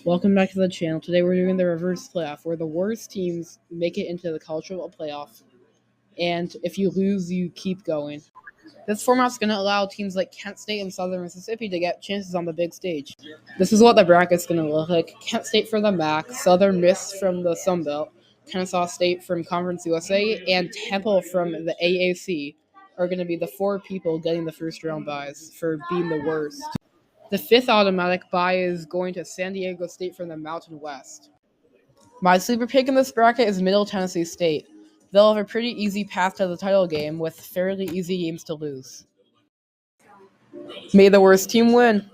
Welcome back to the channel. Today we're doing the reverse playoff, where the worst teams make it into the college football playoff, and if you lose, you keep going. This format's going to allow teams like Kent State and Southern Mississippi to get chances on the big stage. This is what the bracket's going to look like. Kent State from the MAC, Southern Miss from the Sun Belt, Kennesaw State from Conference USA, and Temple from the AAC are going to be the four people getting the first round byes for being the worst. The fifth automatic bye is going to San Diego State from the Mountain West. My sleeper pick in this bracket is Middle Tennessee State. They'll have a pretty easy path to the title game with fairly easy games to lose. May the worst team win.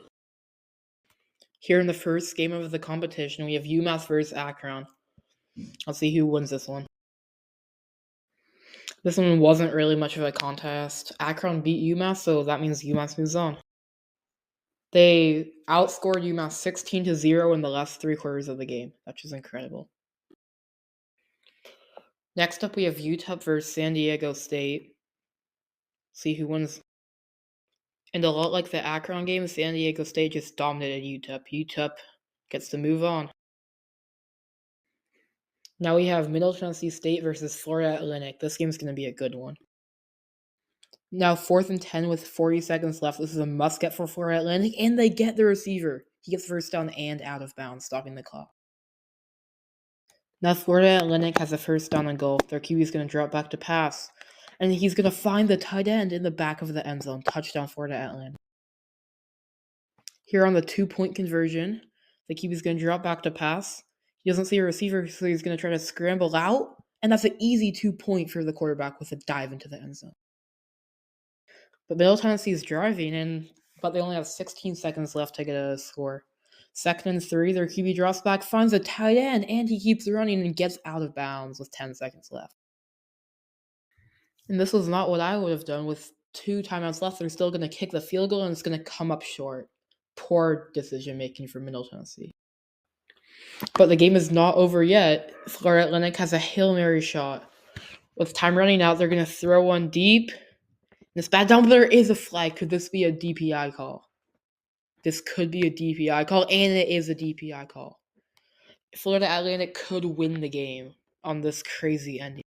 Here in the first game of the competition, we have UMass versus Akron. Let's see who wins this one. This one wasn't really much of a contest. Akron beat UMass, so that means UMass moves on. They outscored UMass 16-0 in the last 3 quarters of the game, which is incredible. Next up, we have UTEP versus San Diego State. See who wins. And a lot like the Akron game, San Diego State just dominated UTEP. UTEP gets to move on. Now we have Middle Tennessee State versus Florida Atlantic. This game's going to be a good one. Now 4th and 10 with 40 seconds left. This is a must-get for Florida Atlantic, and they get the receiver. He gets first down and out of bounds, stopping the clock. Now Florida Atlantic has a first down and goal. Their QB is going to drop back to pass, and he's going to find the tight end in the back of the end zone. Touchdown, Florida Atlantic. Here on the 2-point conversion, the QB is going to drop back to pass. He doesn't see a receiver, so he's going to try to scramble out, and that's an easy 2-point for the quarterback with a dive into the end zone. But Middle Tennessee is driving, but they only have 16 seconds left to get a score. 2nd and 3, their QB drops back, finds a tight end, and he keeps running and gets out of bounds with 10 seconds left. And this was not what I would have done. With 2 timeouts left, they're still going to kick the field goal, and it's going to come up short. Poor decision-making for Middle Tennessee. But the game is not over yet. Florida Atlantic has a Hail Mary shot. With time running out, they're going to throw one deep. And it's bad down, but there is a flag. Could this be a DPI call? This could be a DPI call, and it is a DPI call. Florida Atlantic could win the game on this crazy ending.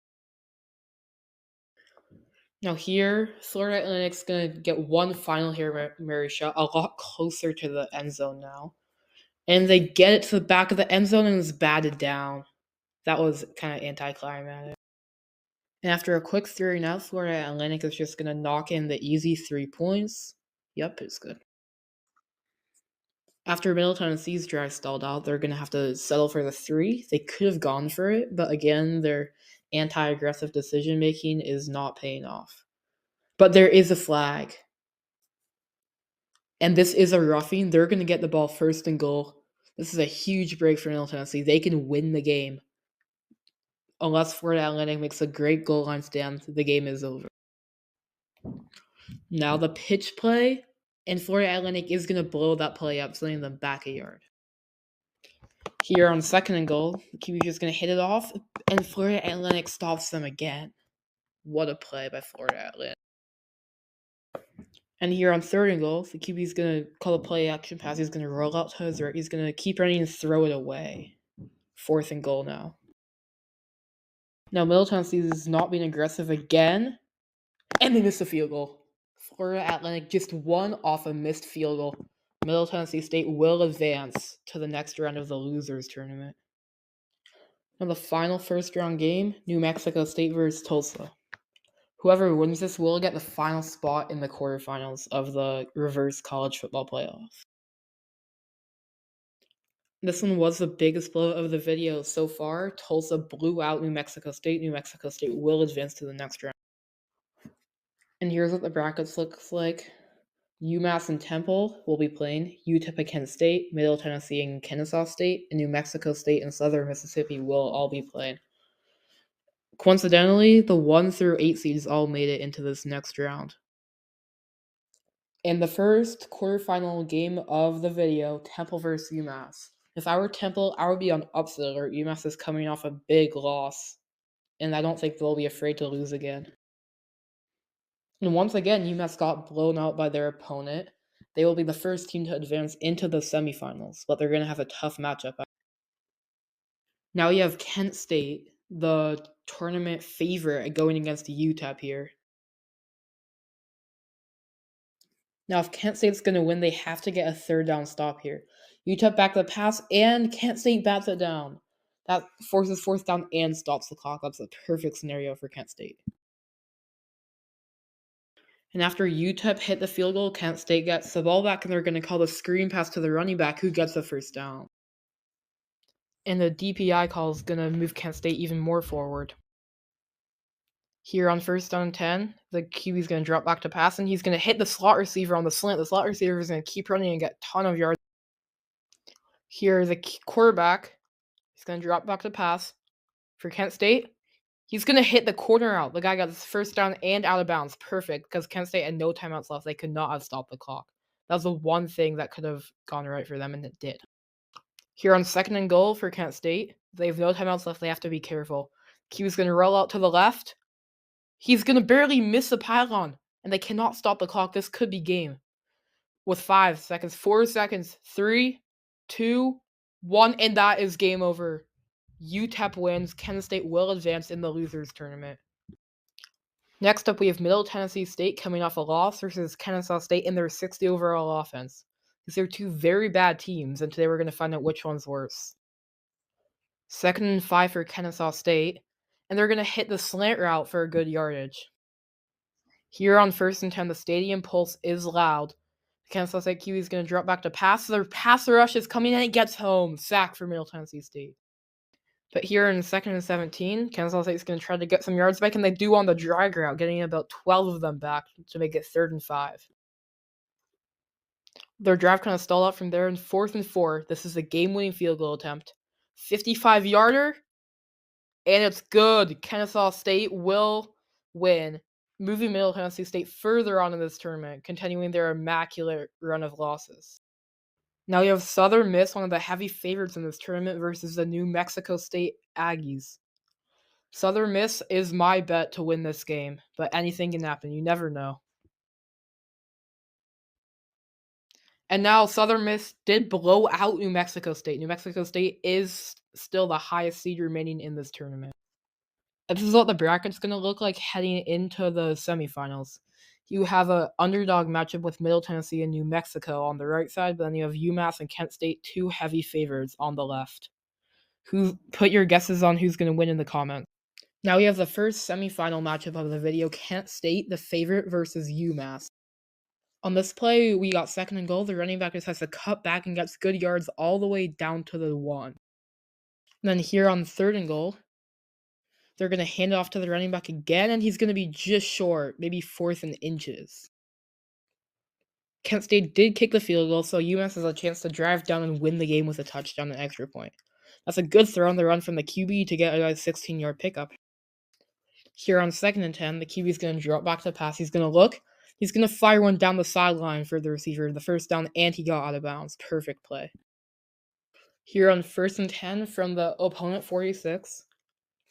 Now here, Florida Atlantic's going to get one final Hail Mary shot, a lot closer to the end zone now. And they get it to the back of the end zone, and it's batted down. That was kind of anticlimactic. And after a quick 3-and-out, Florida Atlantic is just going to knock in the easy 3 points. Yep, it's good. After Middle Tennessee's drive stalled out, they're going to have to settle for the 3. They could have gone for it, but again, their anti-aggressive decision-making is not paying off. But there is a flag. And this is a roughing. They're going to get the ball 1st and goal. This is a huge break for Middle Tennessee. They can win the game. Unless Florida Atlantic makes a great goal line stand, the game is over. Now the pitch play, and Florida Atlantic is going to blow that play up, sending them back a yard. Here on 2nd and goal, the QB is just going to hit it off, and Florida Atlantic stops them again. What a play by Florida Atlantic. And here on 3rd and goal, the QB is going to call a play action pass. He's going to roll out to his right. He's going to keep running and throw it away. 4th and goal now. Now Middle Tennessee is not being aggressive again, and they miss a field goal. Florida Atlantic just won off a missed field goal. Middle Tennessee State will advance to the next round of the losers tournament. Now the final first-round game, New Mexico State versus Tulsa. Whoever wins this will get the final spot in the quarterfinals of the reverse college football playoff. This one was the biggest blow of the video so far. Tulsa blew out New Mexico State. New Mexico State will advance to the next round. And here's what the brackets looks like. UMass and Temple will be playing. UTEP and Kent State, Middle Tennessee and Kennesaw State, and New Mexico State and Southern Mississippi will all be playing. Coincidentally, the 1 through 8 seeds all made it into this next round. In the first quarterfinal game of the video, Temple versus UMass. If I were Temple, I would be on upset alert. UMass is coming off a big loss, and I don't think they'll be afraid to lose again. And once again, UMass got blown out by their opponent, They will be the first team to advance into the semifinals, but they're going to have a tough matchup. Now you have Kent State, the tournament favorite, going against UTEP here. Now, if Kent State's going to win, they have to get a third down stop here. UTEP back the pass, and Kent State bats it down. That forces fourth down and stops the clock. That's a perfect scenario for Kent State. And after UTEP hit the field goal, Kent State gets the ball back, and they're going to call the screen pass to the running back, who gets the first down. And the DPI call is going to move Kent State even more forward. Here on first down 10, the QB is going to drop back to pass, and he's going to hit the slot receiver on the slant. The slot receiver is going to keep running and get a ton of yards. Here, the quarterback is going to drop back to pass for Kent State. He's going to hit the corner out. The guy got his first down and out of bounds. Perfect, because Kent State had no timeouts left. They could not have stopped the clock. That was the one thing that could have gone right for them, and it did. Here on second and goal for Kent State, they have no timeouts left. They have to be careful. QB's going to roll out to the left. He's going to barely miss the pylon, and they cannot stop the clock. This could be game. With 5 seconds, 4 seconds, 3, 2, 1, and that is game over. UTEP wins. Kent State will advance in the losers tournament. Next up, we have Middle Tennessee State coming off a loss versus Kennesaw State in their 60 overall offense. These are two very bad teams, and today we're going to find out which one's worse. 2nd and 5 for Kennesaw State, and they're going to hit the slant route for a good yardage. Here on 1st and 10, the stadium pulse is loud. Kennesaw State QB is going to drop back to pass. Their pass rush is coming and it gets home. Sack for Middle Tennessee State. But here in 2nd and 17, Kennesaw State is going to try to get some yards back, and they do on the drag route, getting about 12 of them back to make it 3rd and 5. Their drive kind of stalled out from there in 4th and 4. This is a game-winning field goal attempt. 55-yarder, and it's good. Kennesaw State will win, moving Middle Tennessee State further on in this tournament, continuing their immaculate run of losses. Now you have Southern Miss, one of the heavy favorites in this tournament, versus the New Mexico State Aggies. Southern Miss is my bet to win this game, but anything can happen. You never know. And now Southern Miss did blow out New Mexico State. New Mexico State is still the highest seed remaining in this tournament. And this is what the bracket's going to look like heading into the semifinals. You have an underdog matchup with Middle Tennessee and New Mexico on the right side, but then you have UMass and Kent State, two heavy favorites on the left. Put your guesses on who's going to win in the comments. Now we have the first semifinal matchup of the video, Kent State, the favorite, versus UMass. On this play, we got 2nd and goal. The running back decides to cut back and gets good yards all the way down to the 1. And then here on 3rd and goal, they're going to hand it off to the running back again, and he's going to be just short, maybe 4th in inches. Kent State did kick the field goal, so UMass has a chance to drive down and win the game with a touchdown and extra point. That's a good throw on the run from the QB to get a 16-yard pickup. Here on 2nd and 10, the QB is going to drop back to pass. He's going to look. He's going to fire one down the sideline for the receiver, the first down, and he got out of bounds. Perfect play. Here on 1st and 10 from the opponent 46,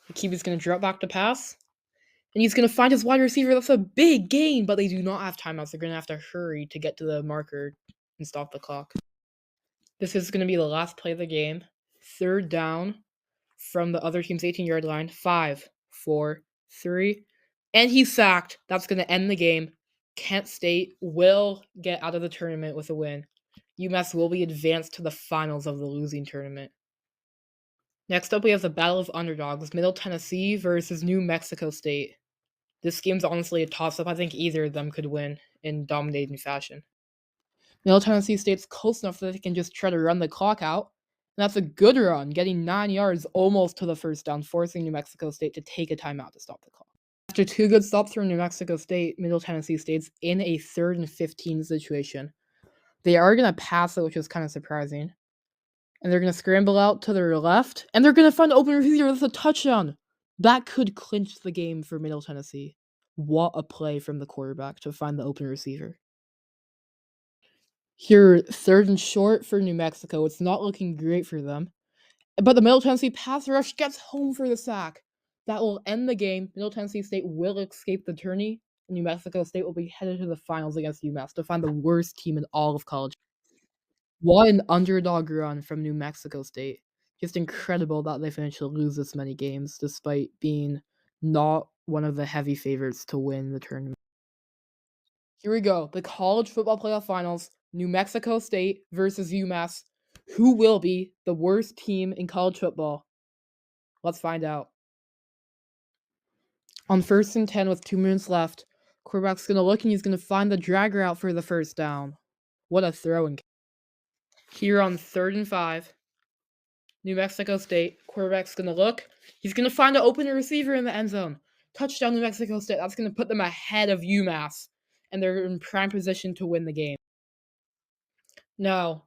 the QB is going to drop back to pass, and he's going to find his wide receiver. That's a big gain, but they do not have timeouts. They're going to have to hurry to get to the marker and stop the clock. This is going to be the last play of the game. 3rd down from the other team's 18-yard line. 5, 4, 3, and he's sacked. That's going to end the game. Kent State will get out of the tournament with a win. UMass will be advanced to the finals of the losing tournament. Next up, we have the Battle of Underdogs, Middle Tennessee versus New Mexico State. This game's honestly a toss-up. I think either of them could win in dominating fashion. Middle Tennessee State's close enough that they can just try to run the clock out. And that's a good run, getting 9 yards almost to the first down, forcing New Mexico State to take a timeout to stop the clock. After 2 good stops from New Mexico State, Middle Tennessee State's in a 3rd and 15 situation. They are going to pass it, which is kind of surprising. And they're going to scramble out to their left, and they're going to find an open receiver. That's a touchdown. That could clinch the game for Middle Tennessee. What a play from the quarterback to find the open receiver. Here, 3rd and short for New Mexico. It's not looking great for them. But the Middle Tennessee pass rush gets home for the sack. That will end the game. Middle Tennessee State will escape the tourney, New Mexico State will be headed to the finals against UMass to find the worst team in all of college. What an underdog run from New Mexico State. Just incredible that they managed to lose this many games despite being not one of the heavy favorites to win the tournament. Here we go. The college football playoff finals. New Mexico State versus UMass. Who will be the worst team in college football? Let's find out. On 1st and 10 with 2 minutes left, quarterback's going to look and he's going to find the drag route for the first down. What a throwing. Here on 3rd and 5, New Mexico State, quarterback's going to look. He's going to find an open receiver in the end zone. Touchdown New Mexico State. That's going to put them ahead of UMass, and they're in prime position to win the game. Now,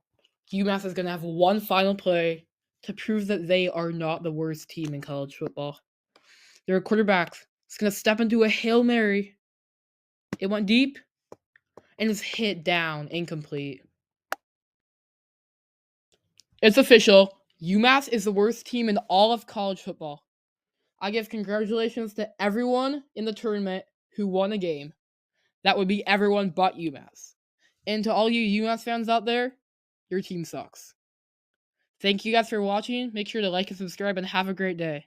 UMass is going to have one final play to prove that they are not the worst team in college football. Their quarterback is going to step into a Hail Mary. It went deep and is hit down, incomplete. It's official. UMass is the worst team in all of college football. I give congratulations to everyone in the tournament who won a game. That would be everyone but UMass. And to all you UMass fans out there, your team sucks. Thank you guys for watching. Make sure to like and subscribe and have a great day.